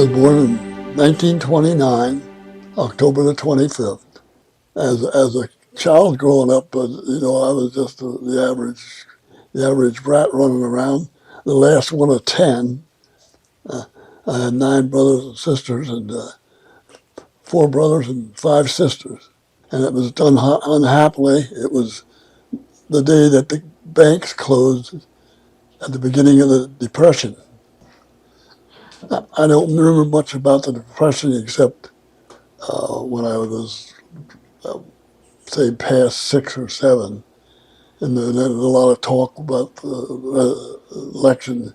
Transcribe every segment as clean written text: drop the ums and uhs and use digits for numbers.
was born in 1929, October the 25th. As a child growing up, I was just the average brat running around. The last one of 10. I had 9 brothers and sisters, and 4 brothers and 5 sisters. And it was done unhappily. It was the day that the banks closed at the beginning of the Depression. I don't remember much about the Depression except when I was, say, past 6 or 7. And then there was a lot of talk about the election,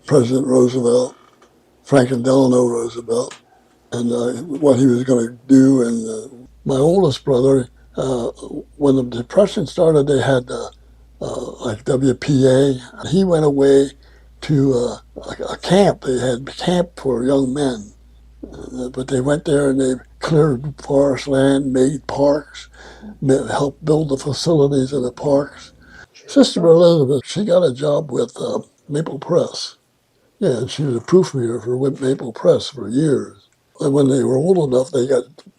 President Roosevelt, Franklin Delano Roosevelt, and what he was going to do. And my oldest brother, when the Depression started, they had like WPA. He went away to a camp. They had camp for young men. But they went there and they cleared forest land, made parks, helped build the facilities of the parks. Sister Elizabeth, she got a job with Maple Press. Yeah, and she was a proofreader for Maple Press for years. And when they were old enough,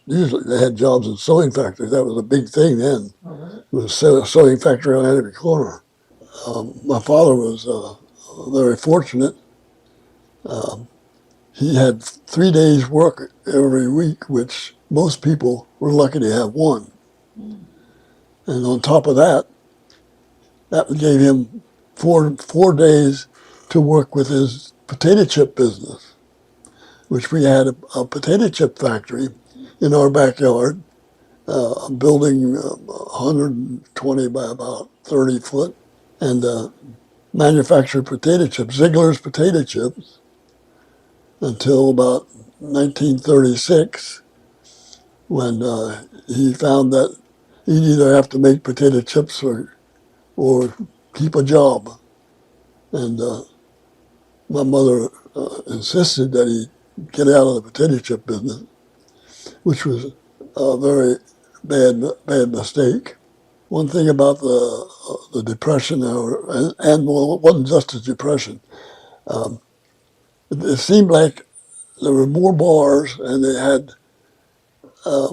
usually they had jobs in sewing factories. That was a big thing then. It was a sewing factory on every corner. My father was very fortunate. He had 3 days work every week, which most people were lucky to have one. And on top of that, that gave him four days to work with his potato chip business, which we had a potato chip factory in our backyard, a building 120 by about 30 foot, and manufactured potato chips, Ziegler's potato chips, until about 1936, when he found that he'd either have to make potato chips or keep a job. And my mother insisted that he get out of the potato chip business, which was a very bad mistake. One thing about the Depression, and well, it wasn't just a Depression. It seemed like there were more bars and they had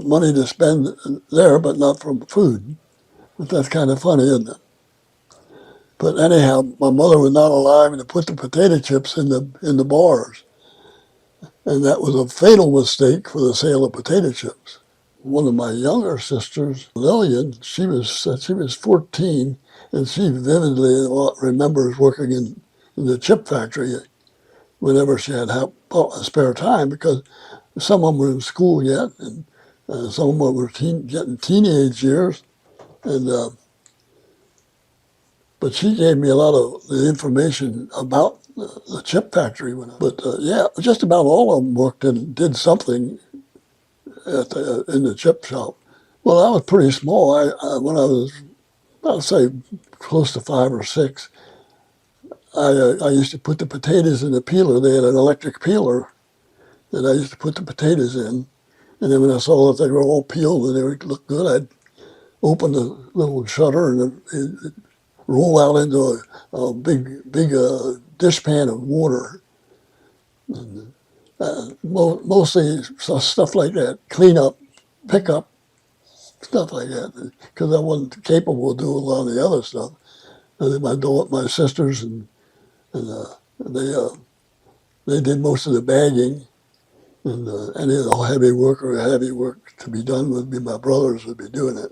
money to spend there, but not from food. But that's kind of funny, isn't it? But anyhow, my mother would not allow me to put the potato chips in the bars, and that was a fatal mistake for the sale of potato chips. One of my younger sisters, Lillian, she was 14, and she vividly remembers working in the chip factory whenever she had spare time, because some of them were in school yet, and some of them were getting teenage years, and but she gave me a lot of the information about the chip factory. But yeah, just about all of them worked and did something in the chip shop. Well, I was pretty small. When I was, I'd say, close to 5 or 6, I used to put the potatoes in the peeler. They had an electric peeler that I used to put the potatoes in. And then when I saw that they were all peeled and they would look good, I'd open the little shutter and it roll out into a big dishpan of water. And, mostly stuff like that, clean up, pick up, stuff like that, because I wasn't capable of doing a lot of the other stuff. And then my sisters, and they did most of the bagging, and any of the heavy work to be done would be my brothers would be doing it.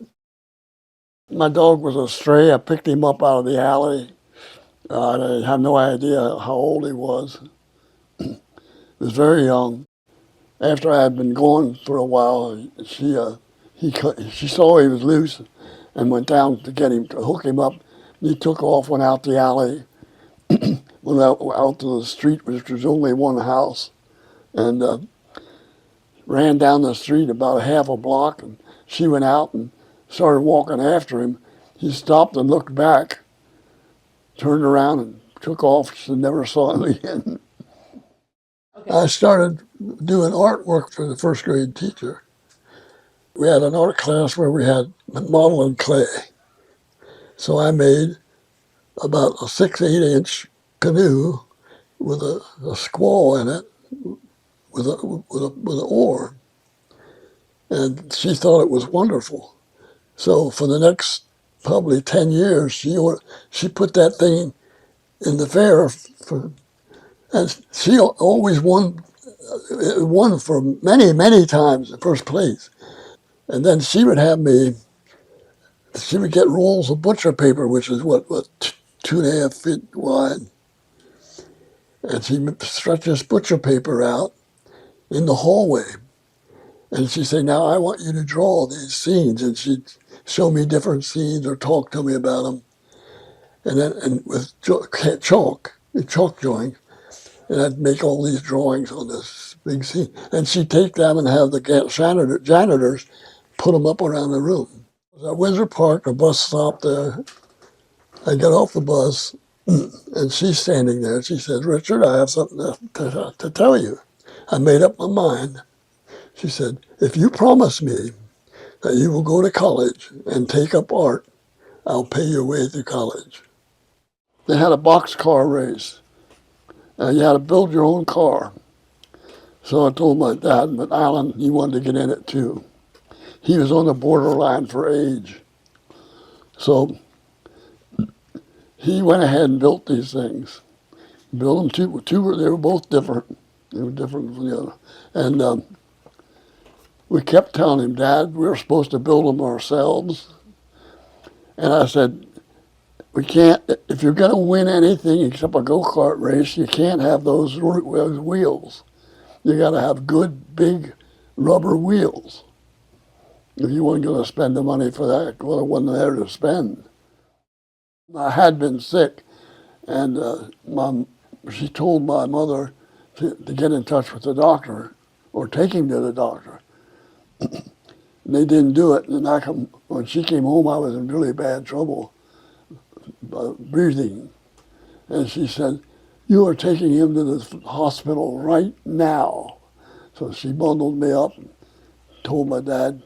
My dog was a stray. I picked him up out of the alley. I have no idea how old he was. He was very young. After I had been gone for a while, she saw he was loose and went down to get him, to hook him up. He took off, went out the alley, went out to the street, which was only one house, and ran down the street about a half a block. And she went out and started walking after him. He stopped and looked back, turned around and took off. She never saw him again. Okay. I started doing artwork for the first grade teacher. We had an art class where we had modeling clay. So I made about a 6-8 inch canoe with a squall in it with an oar, and she thought it was wonderful. So for the next probably 10 years, she put that thing in the fair, and she always won for many, many times the first place. And then she would get rolls of butcher paper, which is what 2.5 feet wide, and she'd stretch this butcher paper out in the hallway. And she'd say, "Now I want you to draw these scenes," and she'd show me different scenes or talk to me about them. And with chalk drawings, and I'd make all these drawings on this big scene. And she'd take them and have the janitors put them up around the room. At Windsor Park, a bus stopped there. I get off the bus, and she's standing there. She says, "Richard, I have something to tell you." I made up my mind. She said, "If you promise me that you will go to college and take up art, I'll pay your way through college." They had a boxcar race, and you had to build your own car. So I told my dad, but Alan, he wanted to get in it too. He was on the borderline for age. So he went ahead and built these things. Built them two, they were both different. They were different from the other. And we kept telling him, "Dad, we're supposed to build them ourselves." And I said, "We can't, if you're going to win anything except a go-kart race, you can't have those wheels. You got to have good, big rubber wheels. If you weren't going to spend the money for that, well, it wasn't there to spend." I had been sick, and she told my mother to get in touch with the doctor or take him to the doctor. And they didn't do it. And when she came home, I was in really bad trouble, breathing. And she said, "You are taking him to the hospital right now." So she bundled me up and told my dad,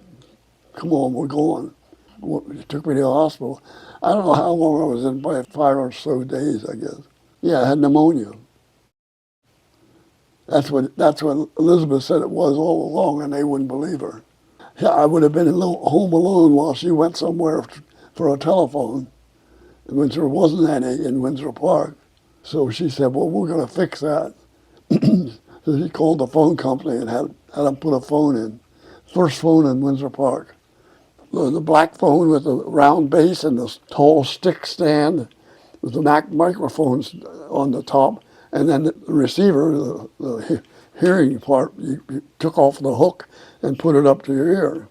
"Come on, we're going." She took me to the hospital. I don't know how long I was in, probably 5 or so days, I guess. Yeah, I had pneumonia. That's what Elizabeth said it was all along, and they wouldn't believe her. Yeah, I would have been home alone while she went somewhere for a telephone when there wasn't any in Windsor Park. So she said, "Well, we're going to fix that." So she called the phone company and had them put a phone in. First phone in Windsor Park. The black phone with the round base and the tall stick stand with the microphones on the top, and then the receiver, the hearing part, you took off the hook and put it up to your ear,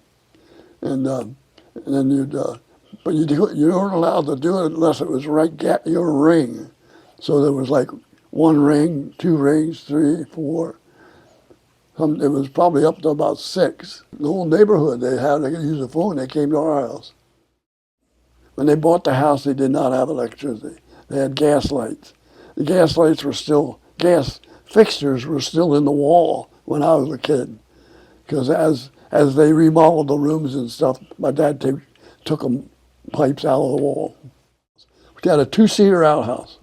and then but you weren't allowed to do it unless it was right at your ring. So there was like one ring, two rings, three, four. It was probably up to about six. The whole neighborhood, they could use a phone. They came to our house. When they bought the house, they did not have electricity. They had gas lights. The gas lights were still, gas fixtures were still in the wall when I was a kid. Because as they remodeled the rooms and stuff, my dad took them pipes out of the wall. We had a two-seater outhouse.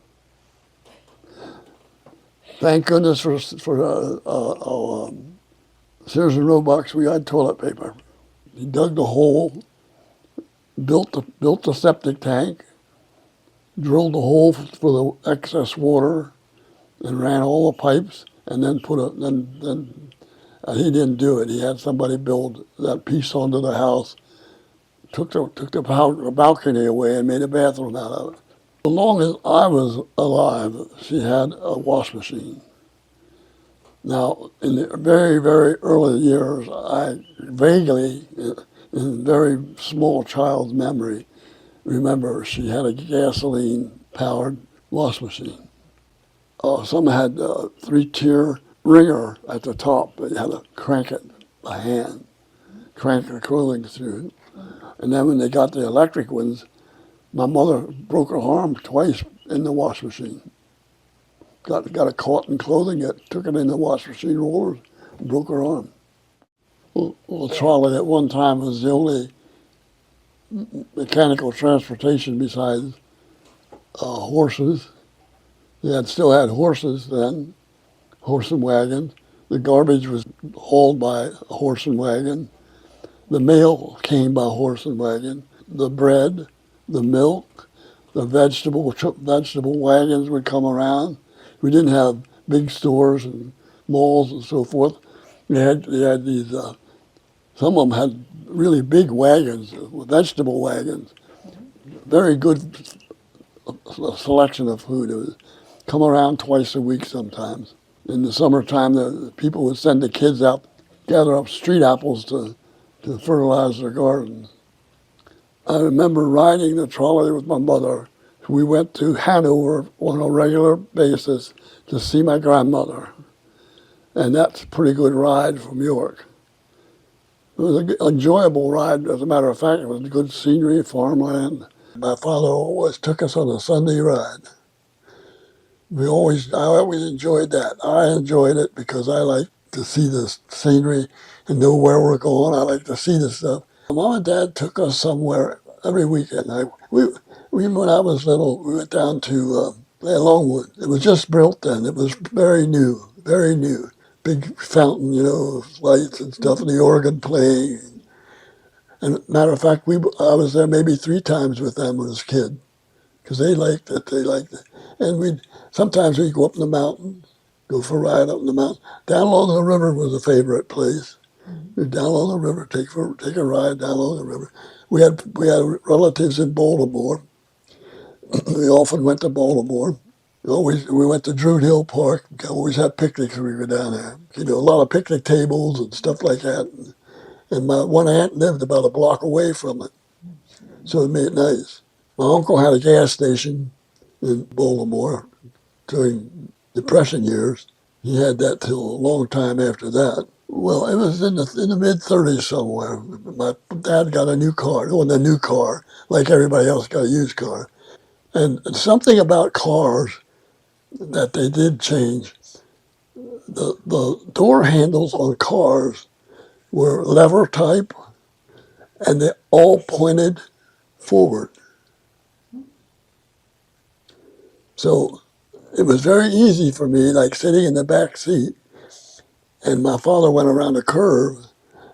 Thank goodness for Sears and Roebuck's, we had toilet paper. He dug the hole, built the septic tank, drilled the hole for the excess water, and ran all the pipes, and then he didn't do it. He had somebody build that piece onto the house, took the balcony away and made a bathroom out of it. As long as I was alive, she had a wash machine. Now, in the very, very early years, I vaguely, in very small child's memory, remember she had a gasoline-powered wash machine. Some had a three-tier wringer at the top, but you had to crank it by hand, crank her clothing through. And then when they got the electric ones, my mother broke her arm twice in the wash machine. Got it caught in clothing, took it in the wash machine rollers, and broke her arm. Well, trolley at one time was the only mechanical transportation besides horses. They still had horses then, horse and wagons. The garbage was hauled by a horse and wagon. The mail came by horse and wagon. The bread, the milk, the vegetable wagons would come around. We didn't have big stores and malls and so forth. They had these. Some of them had really big wagons, vegetable wagons. Very good selection of food. It would come around twice a week sometimes. In the summertime, the people would send the kids out, gather up street apples to fertilize their gardens. I remember riding the trolley with my mother. We went to Hanover on a regular basis to see my grandmother. And that's a pretty good ride from York. It was an enjoyable ride. As a matter of fact, it was good scenery, farmland. My father always took us on a Sunday ride. I always enjoyed that. I enjoyed it because I like to see the scenery and know where we're going. I like to see the stuff. Mom and Dad took us somewhere every weekend. When I was little, we went down to Longwood. It was just built then. It was very new, very new. Big fountain, lights and stuff, and the organ playing. And matter of fact, I was there maybe 3 times with them as a kid because they liked it. They liked it. And sometimes we'd go up in the mountain, go for a ride up in the mountain. Down along the river was a favorite place. We'd down along the river, take a ride down along the river. We had relatives in Baltimore. We often went to Baltimore. We went to Druid Hill Park. We always had picnics when we were down there. A lot of picnic tables and stuff like that. And my one aunt lived about a block away from it, so it made it nice. My uncle had a gas station in Baltimore during Depression years. He had that till a long time after that. Well, it was in the mid-30s somewhere. My dad got a new car. It wasn't a new car, like everybody else got a used car. And something about cars that they did change. The door handles on cars were lever type, and they all pointed forward. So it was very easy for me, like sitting in the back seat, and my father went around a curve,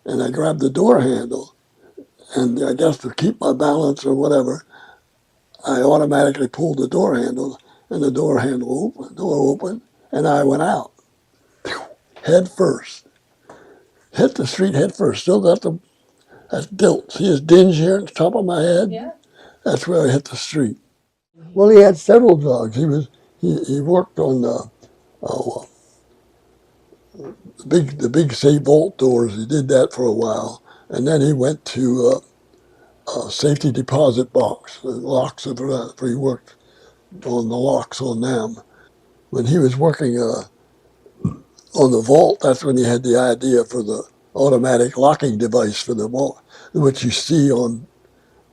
and I grabbed the door handle, and I guess to keep my balance or whatever, I automatically pulled the door handle, and the door opened, and I went out, head first. Hit the street head first. Still got that dilt. See this dinge here at the top of my head? Yeah. That's where I hit the street. Well, he had several jobs. He worked on the big safe vault doors. He did that for a while, and then he went to safety deposit box, the locks of that. He worked on the locks on them. When he was working on the vault, that's when he had the idea for the automatic locking device for the vault, which you see on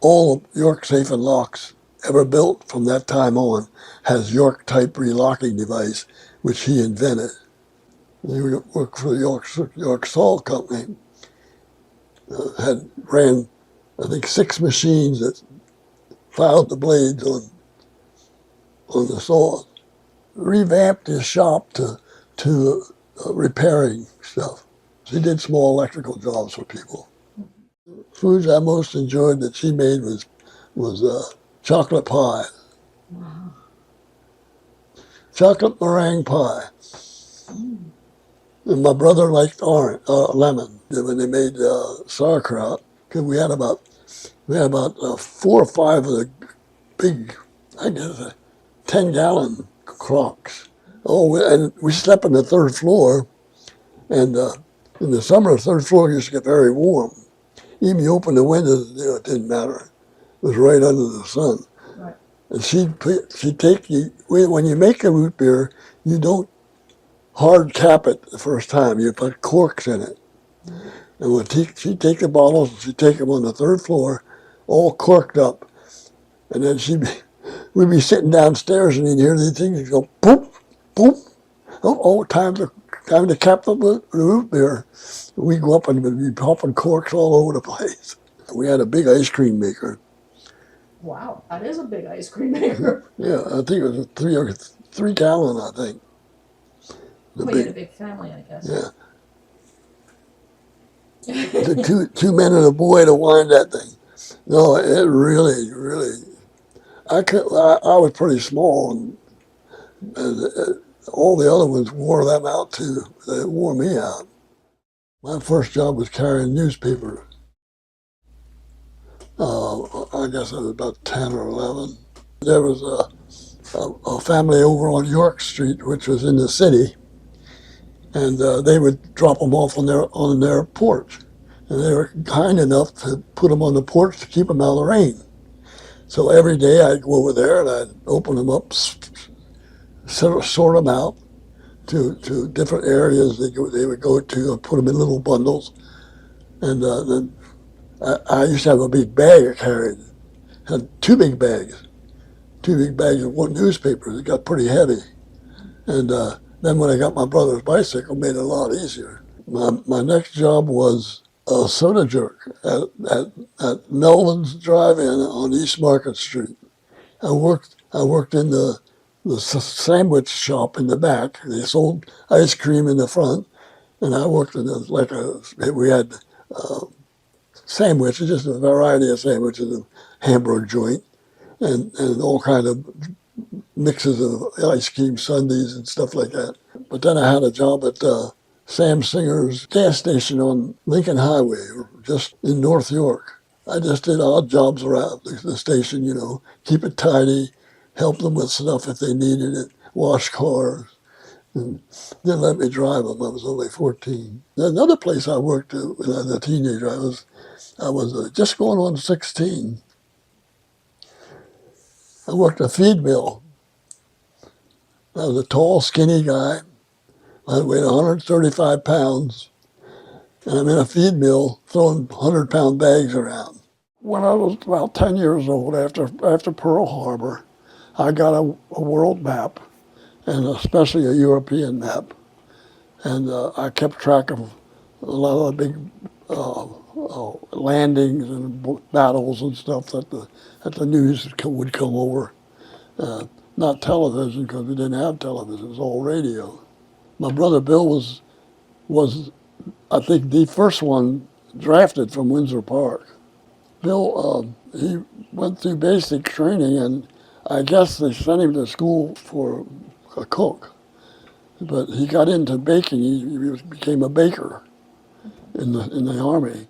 all York safe and locks ever built from that time on, has York type relocking device, which he invented. He worked for the York Salt Company. Ran, I think, 6 machines that filed the blades on the saw. Revamped his shop to repairing stuff. She did small electrical jobs for people. Foods I most enjoyed that she made was chocolate pie. Wow. Chocolate meringue pie. And my brother liked lemon. When they made sauerkraut, because we had about 4 or 5 of the big, I guess, 10-gallon crocks. And we slept on the 3rd floor, and in the summer, the 3rd floor used to get very warm. Even you open the windows, it didn't matter. It was right under the sun. Right. And she'd take you, when you make a root beer, you don't hard cap it the first time. You put corks in it. And she'd take the bottles and she'd take them on the 3rd floor, all corked up. And then we'd be sitting downstairs and you'd hear these things go boop, boop. Time to cap the root beer. We'd go up and we'd be popping corks all over the place. We had a big ice cream maker. Wow, that is a big ice cream maker. Yeah, I think it was a 3 gallon, I think. The Well, you had a big, big family, I guess. yeah. The two men and a boy to wind that thing. No, it really, really. I was pretty small, and all the other ones wore them out too. They wore me out. My first job was carrying newspapers. I guess I was about 10 or 11. There was a family over on York Street, which was in the city, and they would drop them off on their porch. And they were kind enough to put them on the porch to keep them out of the rain. So every day I'd go over there and I'd open them up, sort them out to different areas they would go to and put them in little bundles. And then I used to have a big bag I carried. Had two big bags of one newspapers. It got pretty heavy. And then when I got my brother's bicycle, it made it a lot easier. My next job was a soda jerk at Melvin's Drive-In on East Market Street. I worked in the sandwich shop in the back. They sold ice cream in the front, and I worked in we had sandwiches, just a variety of sandwiches, a hamburger joint, and all kind of mixes of ice cream sundaes and stuff like that. But then I had a job at Sam Singer's gas station on Lincoln Highway, just in North York. I just did odd jobs around the station, keep it tidy, help them with stuff if they needed it, wash cars, and didn't let me drive them. I was only 14. Another place I worked when I was a teenager, I was just going on 16. I worked a feed mill. I was a tall, skinny guy. I weighed 135 pounds, and I'm in a feed mill throwing 100-pound bags around. When I was about 10 years old, after Pearl Harbor, I got a world map, and especially a European map. And I kept track of a lot of the big landings and battles and stuff that the news would come over. Not television, because we didn't have television, it was all radio. My brother Bill was I think the first one drafted from Windsor Park. Bill, he went through basic training, and I guess they sent him to school for a cook. But he got into baking. He became a baker in the army.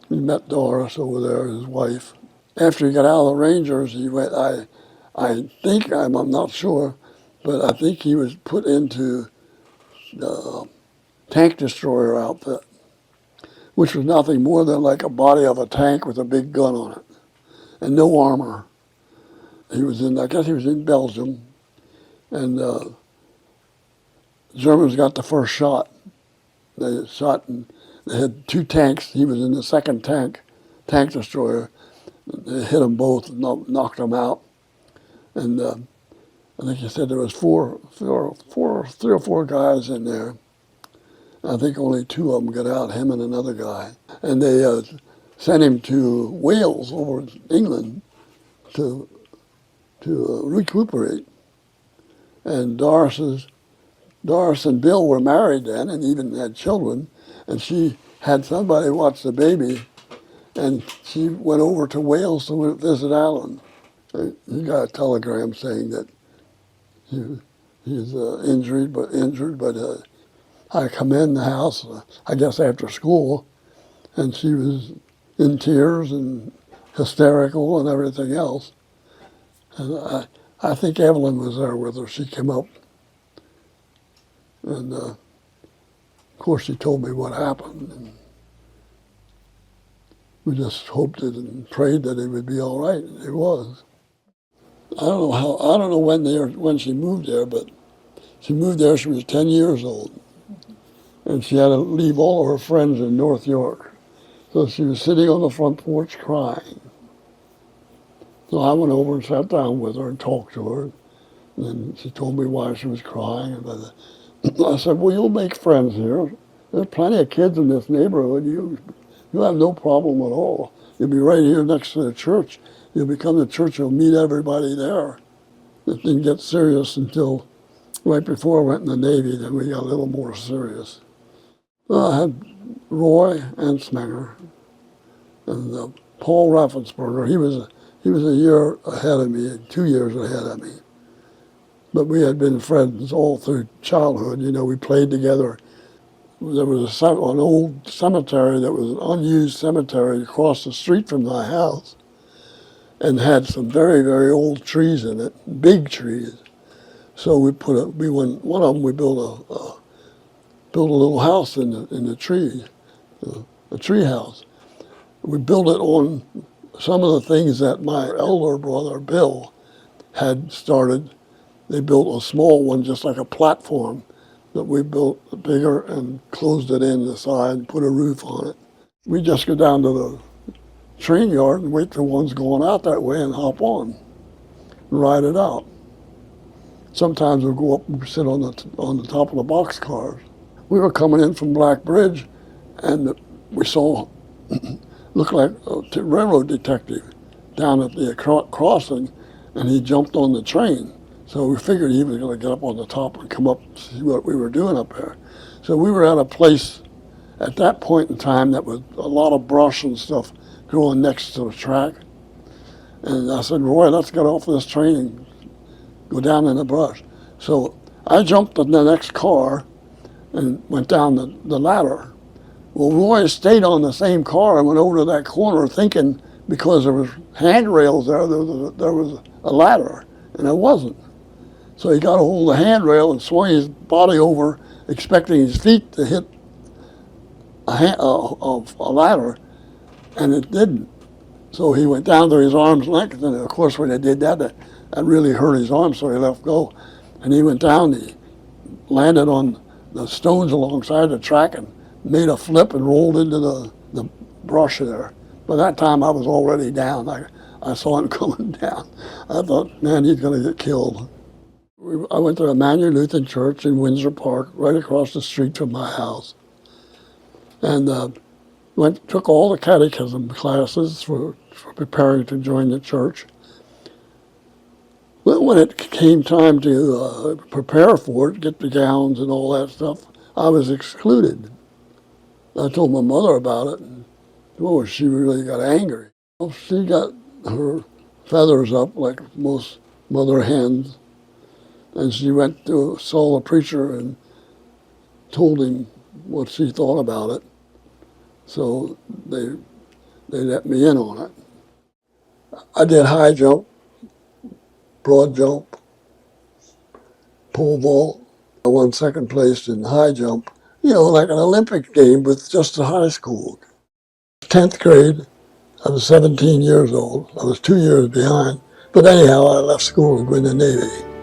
He met Doris over there, his wife. After he got out of the Rangers, he went. I think I'm not sure, but I think he was put into the tank destroyer outfit, which was nothing more than like a body of a tank with a big gun on it and no armor. I guess he was in Belgium, and Germans got the first shot. They shot, and they had two tanks. He was in the second tank destroyer. They hit them both, and knocked them out. And I think he said there was three or four guys in there. I think only two of them got out, him and another guy. And they sent him to Wales over in England to recuperate. And Doris and Bill were married then and even had children. And she had somebody watch the baby. And she went over to Wales to visit Alan. He got a telegram saying that he's injured, but I come in the house, I guess after school, and she was in tears and hysterical and everything else. And I think Evelyn was there with her. She came up, and of course she told me what happened. And we just hoped it and prayed that it would be all right. And it was. I don't know when she moved there, but she moved there. She was 10 years old, and she had to leave all of her friends in North York. So she was sitting on the front porch crying. So I went over and sat down with her and talked to her. And she told me why she was crying. And I said, well, you'll make friends here. There's plenty of kids in this neighborhood. You'll have no problem at all. You'll be right here next to the church. You'll become the church. You'll meet everybody there. It didn't get serious until Right before I went in the Navy, then we got a little more serious. I had Roy Ansmenger and Paul Raffensperger. He was a year ahead of me, 2 years ahead of me. But we had been friends all through childhood. You know, we played together. There was an old cemetery that was an unused cemetery across the street from my house, and had some very, very old trees in it, big trees. So one of them, we built a little house in the tree, a tree house. We built it on some of the things that my elder brother, Bill, had started. They built a small one, just like a platform, that we built bigger and closed it in the side and put a roof on it. We just go down to the train yard and wait for ones going out that way and hop on and ride it out. Sometimes we'll go up and sit on the top of the boxcars. We were coming in from Black Bridge, and we saw looked like a railroad detective down at the crossing, and he jumped on the train. So we figured he was going to get up on the top and come up and see what we were doing up there. So we were at a place at that point in time that was a lot of brush and stuff growing next to the track. And I said, Roy, let's get off this train and go down in the brush. So I jumped in the next car and went down the ladder. Well, Roy stayed on the same car and went over to that corner thinking because there was handrails there was a ladder, and it wasn't. So he got a hold of the handrail and swung his body over, expecting his feet to hit a ladder, and it didn't. So he went down to his arm's length, and of course when he did that, that really hurt his arm, so he let go. And he went down, he landed on the stones alongside the track and made a flip and rolled into the brush there. By that time I was already down. I saw him coming down. I thought, man, he's going to get killed. I went to a Emmanuel Lutheran Church in Windsor Park, right across the street from my house, and took all the catechism classes for preparing to join the church. But when it came time to prepare for it, get the gowns and all that stuff, I was excluded. I told my mother about it, and she really got angry. Well, she got her feathers up like most mother hens, and she saw the preacher and told him what she thought about it. So they let me in on it. I did high jump, broad jump, pole vault. I won second place in high jump, like an Olympic game with just a high school. 10th grade, I was 17 years old. I was 2 years behind. But anyhow, I left school to go in the Navy.